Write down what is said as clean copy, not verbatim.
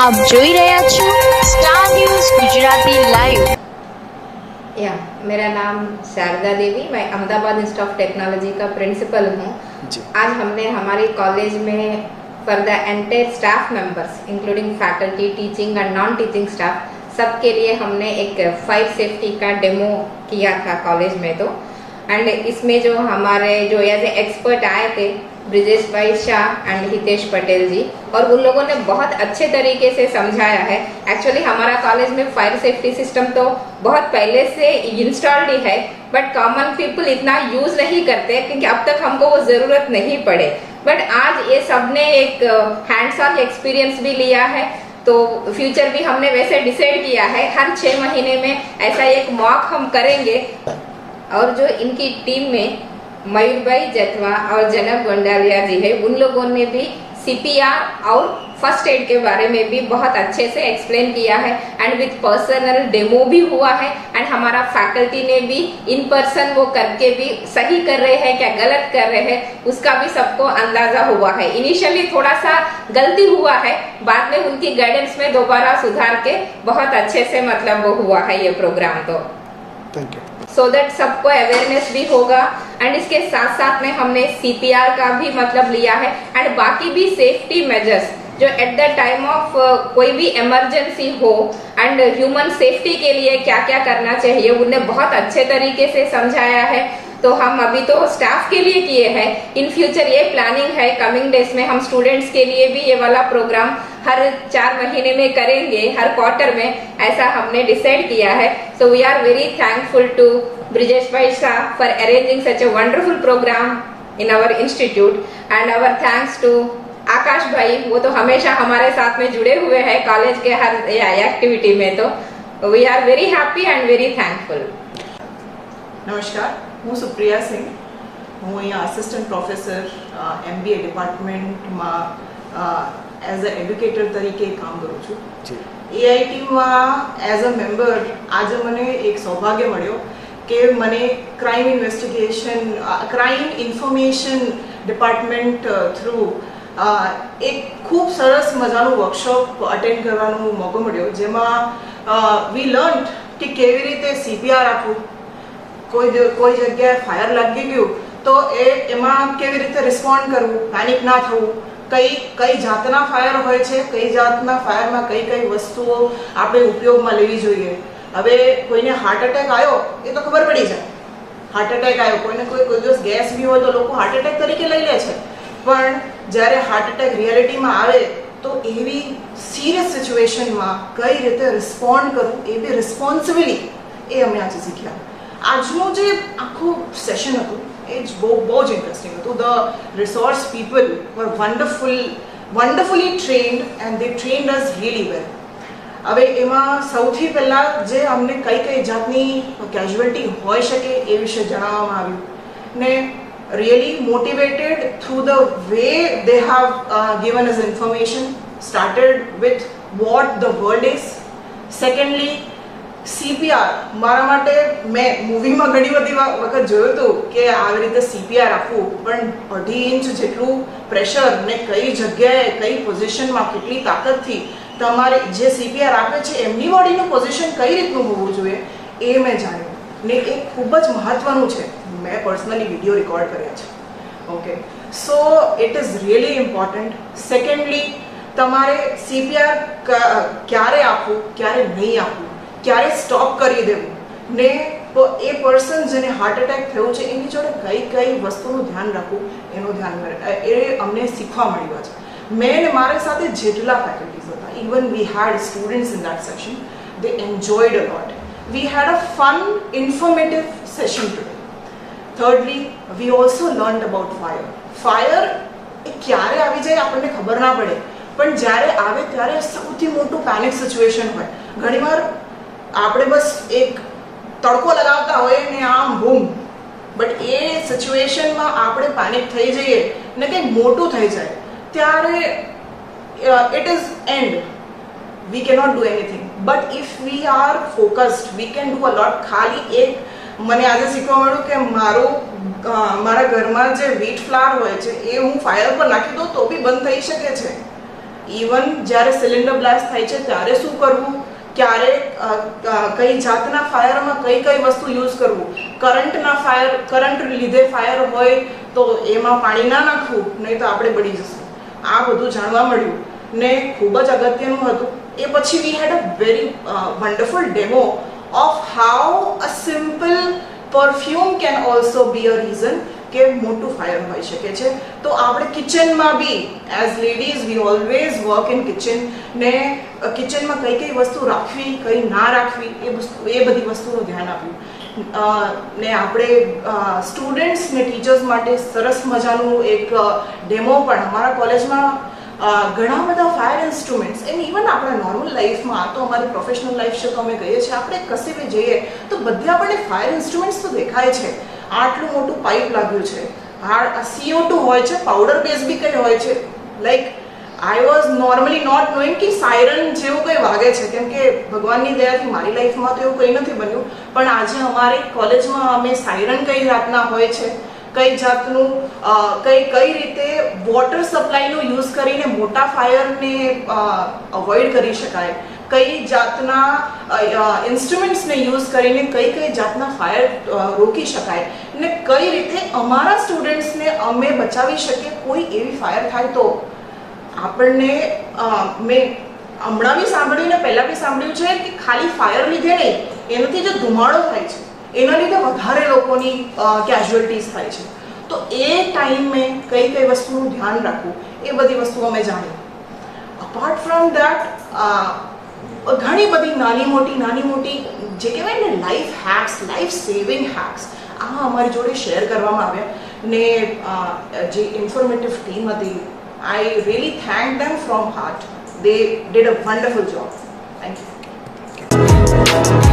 આપ જોઈ રહ્યા છો સ્ટાર ન્યૂઝ ગુજરાતી લાઈવ। मेरा नाम शारदा देवी, मैं अहमदाबाद इंस्टीट्यूट ऑफ टेक्नोलॉजी का प्रिंसिपल हूँ। आज हमने हमारे कॉलेज में for the entire staff members including faculty, teaching and non teaching staff सबके लिए हमने एक फायर सेफ्टी का डेमो किया था कॉलेज में। तो एंड इसमें जो हमारे जो एज ए एक्सपर्ट आए थे ब्रिजेश भाई शाह एंड हितेश पटेल जी, और उन लोगों ने बहुत अच्छे तरीके से समझाया है। एक्चुअली हमारा कॉलेज में फायर सेफ्टी सिस्टम तो बहुत पहले से इंस्टॉल्ड ही है, बट कॉमन पीपल इतना यूज नहीं करते क्योंकि अब तक हमको वो जरूरत नहीं पड़े। बट आज ये सबने एक हैंड्स ऑन एक्सपीरियंस भी लिया है, तो फ्यूचर भी हमने वैसे डिसाइड किया है हर 6 महीने में ऐसा एक मॉक हम करेंगे। और जो इनकी टीम में मयूर भाई जतवा और जनक गोंडालिया जी है, उन लोगों ने भी CPR और फर्स्ट एड के बारे में भी बहुत अच्छे से एक्सप्लेन किया है एंड विद पर्सनल डेमो भी हुआ है। एंड हमारा फैकल्टी ने भी इन पर्सन वो करके भी सही कर रहे हैं क्या गलत कर रहे हैं उसका भी सबको अंदाजा हुआ है। इनिशियली थोड़ा सा गलती हुआ है, बाद में उनकी गाइडेंस में दोबारा सुधार के बहुत अच्छे से मतलब वो हुआ है ये प्रोग्राम। तो थैंक यू। सो दैट सबको अवेयरनेस भी होगा। एंड इसके साथ साथ में हमने CPR का भी मतलब लिया है एंड बाकी भी सेफ्टी मेजर्स जो एट द टाइम ऑफ कोई भी इमरजेंसी हो एंड ह्यूमन सेफ्टी के लिए क्या क्या करना चाहिए उन्हें बहुत अच्छे तरीके से समझाया है। तो हम अभी तो स्टाफ के लिए किए हैं, इन फ्यूचर ये प्लानिंग है कमिंग डेज में हम स्टूडेंट्स के लिए भी ये वाला प्रोग्राम हर 4 महीने में करेंगे, हर क्वार्टर में, ऐसा हमने डिसाइड किया है। So we are very thankful to Brijesh bhai Shah for arranging such a wonderful programme in our institute and our thanks to Akash bhai, वो तो हमेशा हमारे साथ में जुड़े हुए हैं कॉलेज के हर एक्टिविटी में। तो we are very happy and very thankful. नमस्कार, હું સુપ્રિયા સિંહ, હું અહીંયા આસિસ્ટન્ટ પ્રોફેસર MBA ડિપાર્ટમેન્ટમાં એઝ અ એડ્યુકેટર તરીકે કામ કરું છું। AITમાં એઝ અ મેમ્બર આજે મને એક સૌભાગ્ય મળ્યો કે મને crime investigation, crime information department through એક ખૂબ સરસ મજાનું વર્કશોપ અટેન્ડ કરવાનો મોકો મળ્યો, જેમાં વી લર્ન કે કેવી રીતે CPR આપવું, કોઈ જગ્યાએ ફાયર લાગી ગયું તો એમાં કેવી રીતે રિસ્પોન્ડ કરવું, પેનિક ના થવું, કઈ જાતના ફાયર હોય છે, કઈ જાતના ફાયરમાં કઈ વસ્તુઓ આપણે ઉપયોગમાં લેવી જોઈએ। હવે કોઈને હાર્ટ એટેક આવ્યો એ તો ખબર પડી જાય, હાર્ટ એટેક આવ્યો, કોઈને કોઈ દિવસ ગેસ બી હોય તો લોકો હાર્ટ એટેક તરીકે લઈ લે છે, પણ જ્યારે હાર્ટ એટેક રિયાલિટીમાં આવે તો એવી સિરિયસ સિચ્યુએશનમાં કઈ રીતે રિસ્પોન્ડ કરવું એ બી રિસ્પોન્સિબિલી એ અમે આજે શીખ્યા। આજનું જે આખું સેશન હતું એ જ બહુ જ ઇન્ટરેસ્ટિંગ હતું। The resource people were wonderfully trained and they trained us really well. હવે એમાં સૌથી પહેલાં જે અમને કઈ જાતની કેઝ્યુઅલિટી હોઈ શકે એ વિશે જણાવવામાં આવ્યું ને really motivated through the way they have given us information, started with what the word is. Secondly, CPR મારા માટે મેં મૂવીમાં ઘણી બધી વખત જોયું હતું કે આવી રીતે CPR આપવું, પણ 2.5 ઇંચ જેટલું પ્રેશર ને કઈ જગ્યાએ કઈ પોઝિશનમાં કેટલી તાકાતથી તમારે જે CPR આપે છે એમની બોડીનું પોઝિશન કઈ રીતનું હોવું જોઈએ એ મેં જાણ્યું ને એ ખૂબ જ મહત્વનું છે। મેં પર્સનલી વિડીયો રેકોર્ડ કર્યા છે। Okay, so it is really important. Secondly તમારે CPR ક્યારે આપવું, ક્યારે નહીં આપવું, ક્યારે સ્ટોપ કરી દેવું ને એ પર્સન જેને હાર્ટ એટેક થયો છે એની જોડે કઈ વસ્તુનું ધ્યાન રાખવું એનું ધ્યાન એ અમને શીખવા મળ્યું છે। મેં ને મારી સાથે જેટલા ફેકલ્ટીઝ હતા, even we had students in that session, they enjoyed a lot. We had a fun, informative session today. Thirdly, we also learned about fire. Fire એ ક્યારે આવી જાય આપણને ખબર ના પડે, પણ જ્યારે આવે ત્યારે સૌથી મોટું પેનિક સિચ્યુએશન હોય। ઘણીવાર આપણે બસ એક તડકો લગાવતા હોઈએ ને આમ બૂમ, બટ એ સિચ્યુએશનમાં આપણે પેનિક થઈ જઈએ ને કંઈક મોટું થઈ જાય ત્યારે it is and, we cannot do anything, but if we are focused we can do a lot। ખાલી એક મને આજે શીખવા મળ્યું કે મારા ઘરમાં જે વીટ ફ્લાવર હોય છે એ હું ફાયર પર નાખી દઉં તો બી બંધ થઈ શકે છે। ઇવન જ્યારે સિલિન્ડર બ્લાસ્ટ થાય છે ત્યારે શું કરવું, ક્યારે કઈ જાતના ફાયરમાં કઈ કઈ વસ્તુ યુઝ કરવું, કરંટ લીધે ફાયર હોય તો એમાં પાણી ના નાખવું, નહીં તો આપણે બળી જશું. આ બધું જાણવા મળ્યું ને ખૂબ જ અગત્યનું હતું. એ પછી we had a very wonderful demo of how a simple perfume can also be a reason કે મોટું ફાયર હોઈ શકે છે. તો આપણે કિચનમાં be as ladies we always work in kitchen, ને કિચનમાં કઈ કઈ વસ્તુ રાખવી કઈ ના રાખવી એ બધી વસ્તુનું ધ્યાન આપ્યું. ને આપણે સ્ટુડન્ટ્સ ને ટીચર્સ માટે સરસ મજાનું એક ડેમો પણ અમારા કોલેજમાં ઘણા બધા ફાયર ઇન્સ્ટ્રુમેન્ટ્સ એન્ડ ઇવન આપણા નોર્મલ લાઈફમાં, આ તો અમારી પ્રોફેશનલ લાઈફ છે તો અમે કહીએ છીએ, આપણે કશે બી જઈએ તો બધે આપણને ફાયર ઇન્સ્ટ્રુમેન્ટ્સ તો દેખાય છે. આટલું મોટું પાઇપ લાગ્યું છે, CO2 હોય છે, પાવડર બેઝ બી કંઈ હોય છે. Like I was normally not knowing કે સાયરન જેવું કંઈ વાગે છે, કેમ કે ભગવાનની દયાથી મારી લાઈફમાં તો એવું કંઈ નથી બન્યું. પણ આજે અમારી કોલેજમાં અમે સાયરન કઈ જાતના હોય છે, કઈ જાતનું કઈ રીતે વોટર સપ્લાયનો યુઝ કરીને મોટા ફાયરને અવોઇડ કરી શકાય, કઈ જાતના ઇન્સ્ટ્રુમેન્ટ્સને યુઝ કરીને કઈ કઈ જાતના ફાયર રોકી શકાય, ને કઈ રીતે અમારા સ્ટુડન્ટ્સને અમે બચાવી શકીએ કોઈ એવી ફાયર થાય તો. આપણને મેં હમણાં બી સાંભળ્યું ને પહેલાં બી સાંભળ્યું છે કે ખાલી ફાયર લીધે નહીં, એનાથી જે ધુમાડો થાય છે એના લીધે વધારે લોકોની કેઝ્યુઅલ્ટીઝ થાય છે. તો એ ટાઈમે કઈ કઈ વસ્તુનું ધ્યાન રાખવું એ બધી વસ્તુઓ અમે જાણી. અપાર્ટ ફ્રોમ દેટ ઘણી બધી નાની મોટી જે કહેવાય ને life hex, life saving hex આ અમારી જોડે શેર કરવામાં આવ્યા. ને જે ઇન્ફોર્મેટિવ ટીમ હતી, I really thank them from heart. They did a wonderful job. Thank you.